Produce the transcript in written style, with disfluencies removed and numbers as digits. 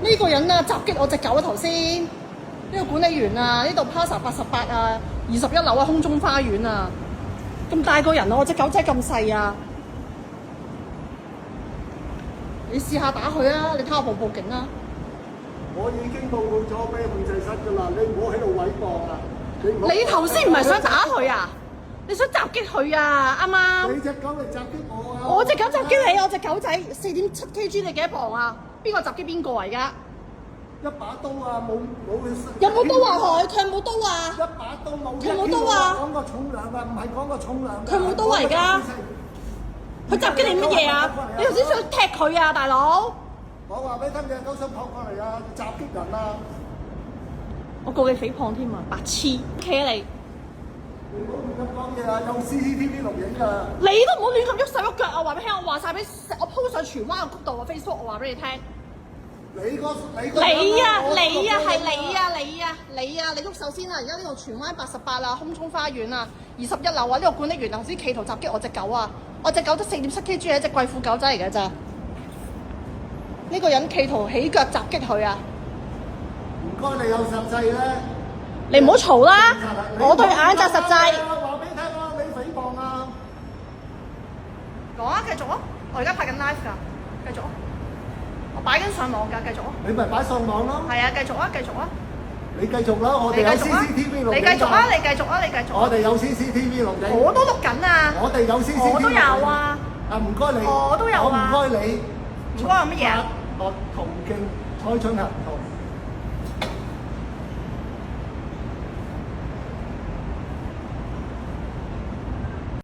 呢個人啊襲擊我隻狗啊頭先，呢個管理員啊，呢度 Plaza 88啊，21樓啊，空中花園啊，咁大個人啊，我隻狗仔咁細啊，你試下打佢啊！你睇下報唔報警啊？我已經報告咗俾控制室㗎啦，你唔好喺度毀謗啊！你頭先唔係想打佢啊？你想襲擊佢啊？啱啱？你隻狗嚟襲擊我啊！我隻狗襲擊你，我隻狗仔4.7 kg，你幾多磅啊？邊個襲擊邊個啊？而家一把刀啊，冇有冇刀啊？佢有冇刀啊？一把刀冇。佢冇刀啊？講個重量啊，唔係講個重量。佢冇刀啊！而家佢襲擊你乜嘢啊？你頭先想踢佢啊，大佬！我話俾你聽，隻狗想跑過嚟啊，襲擊人啊！我告你誹謗添啊，白痴！企啊你！你唔好亂咁講嘢啊，有 CCTV 錄影㗎。你都唔好亂咁喐手喐腳啊！話俾你聽，我話晒俾我 po 上荃灣個谷度啊 Facebook，我話俾你聽。你啊，你喐手先啊！而家呢度荃灣88啊，空中花園啊，21樓啊，呢個管理員頭先企圖襲擊我隻狗啊！我隻狗得4.7 kg，係一隻貴婦狗仔嚟嘅咋。呢個人企圖起腳襲擊佢啊！唔該，你有實際咧。你唔好嘈啦！我對眼就實際。話俾你聽啊，你誹謗啊！講啊，繼續啊！我而家拍緊 live 㗎，繼續啊！我擺緊上網㗎，繼續啊！你咪擺上網咯。係啊，繼續啊，繼續啊！你繼續啦，我哋有 CCTV 錄影。你繼續啊！你繼續啊！你繼續。我哋有 CCTV 錄影。我都錄緊啊！我哋有 CCTV。我都有啊！啊，唔該你。我都有啊！唔該你。唔該我乜嘢啊？途徑採取行動。